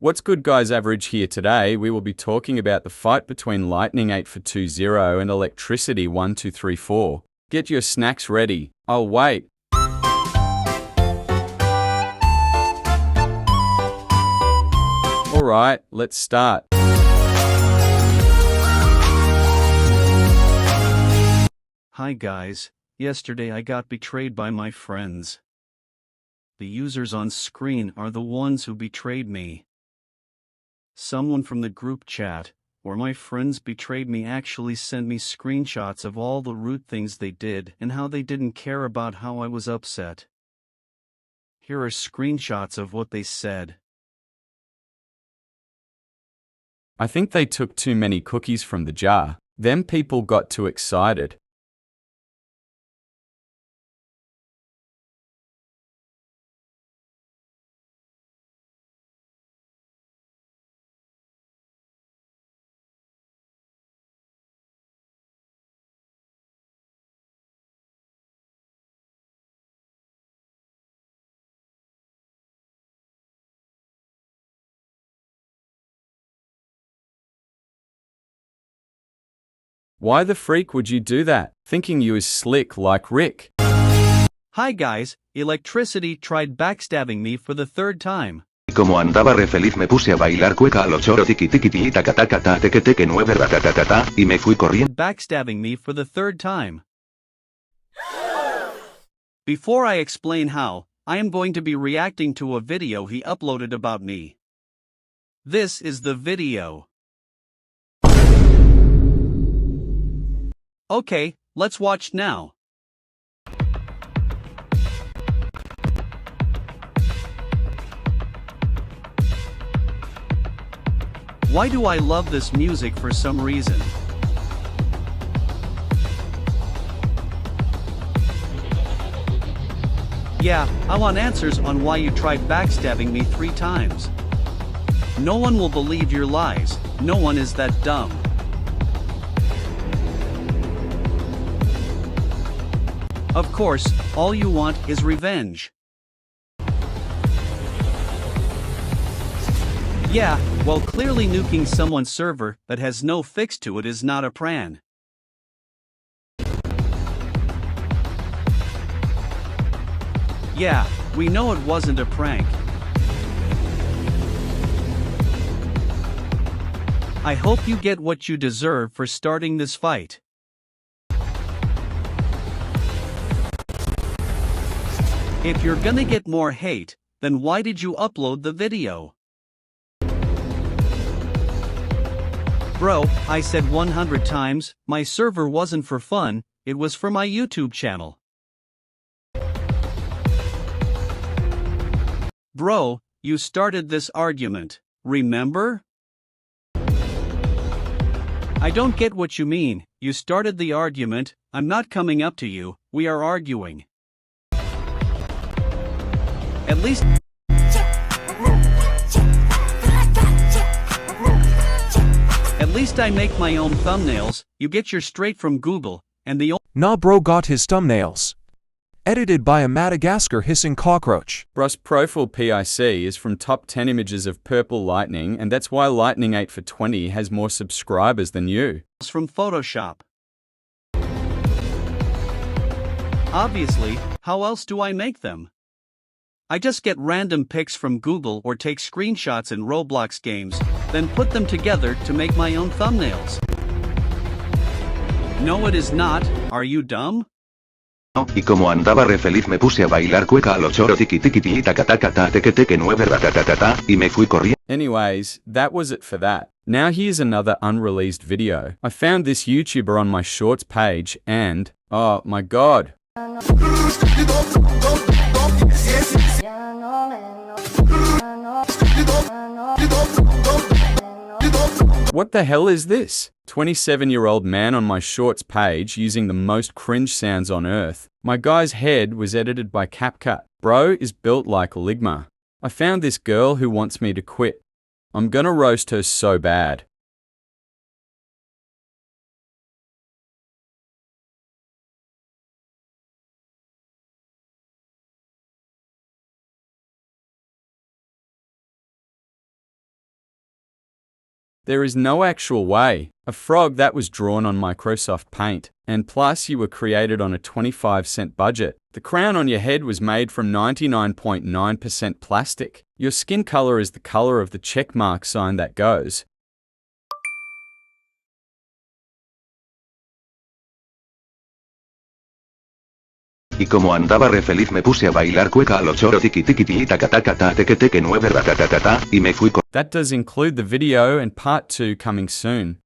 What's good, guys? Average here. Today we will be talking about the fight between Lightning 8420 and Electricity 1234. Get your snacks ready. I'll wait. Alright, let's start. Hi guys, yesterday I got betrayed by my friends. The users on screen are the ones who betrayed me. Someone from the group chat, where my friends betrayed me, actually sent me screenshots of all the rude things they did and how they didn't care about how I was upset. Here are screenshots of what they said. I think they took too many cookies from the jar. Them people got too excited. Why the freak would you do that, thinking you is slick like Rick? Hi guys, Electricity tried backstabbing me for the third time. Como andaba re feliz me puse a bailar cueca a lo choro tiki tiki tiki taca taca ta teque teque 9 ratatatata y me fui corriendo. Backstabbing me for the third time. Before I explain how, I am going to be reacting to a video he uploaded about me. This is the video. Okay, let's watch now. Why do I love this music for some reason? Yeah, I want answers on why you tried backstabbing me 3 times. No one will believe your lies, no one is that dumb. Of course, all you want is revenge. Yeah, well, clearly nuking someone's server that has no fix to it is not a prank. Yeah, we know it wasn't a prank. I hope you get what you deserve for starting this fight. If you're gonna get more hate, then why did you upload the video? Bro, I said 100 times, my server wasn't for fun, it was for my YouTube channel. Bro, you started this argument, remember? I don't get what you mean, you started the argument, I'm not coming up to you, we are arguing. At least I make my own thumbnails, you get your straight from Google, and the Nah bro got his thumbnails. Edited by a Madagascar hissing cockroach. Bruh's profile PIC is from top 10 images of purple lightning, and that's why Lightning 8420 has more subscribers than you. from Photoshop. Obviously, how else do I make them? I just get random pics from Google or take screenshots in Roblox games, then put them together to make my own thumbnails. No, it is not, are you dumb? Y como andaba re feliz me puse a bailar cueca a lo choro tiki tiki tiki taca taca ta teque teque 9 ratatatata y me fui corriendo. Anyways, that was it for that. Now here's another unreleased video. I found this YouTuber on my shorts page and, oh my god. What the hell is this? 27-year-old man on my shorts page using the most cringe sounds on earth. My guy's head was edited by CapCut. Bro is built like Ligma. I found this girl who wants me to quit. I'm gonna roast her so bad. There is no actual way. A frog that was drawn on Microsoft Paint. And plus you were created on a 25-cent budget. The crown on your head was made from 99.9% plastic. Your skin color is the color of the check mark sign that goes. Y como andaba re feliz me puse a bailar cueca a lo choro tiki tiki tiki taca taca ta teque teque 9 ratatatata y me fui con... That does include the video and part 2 coming soon.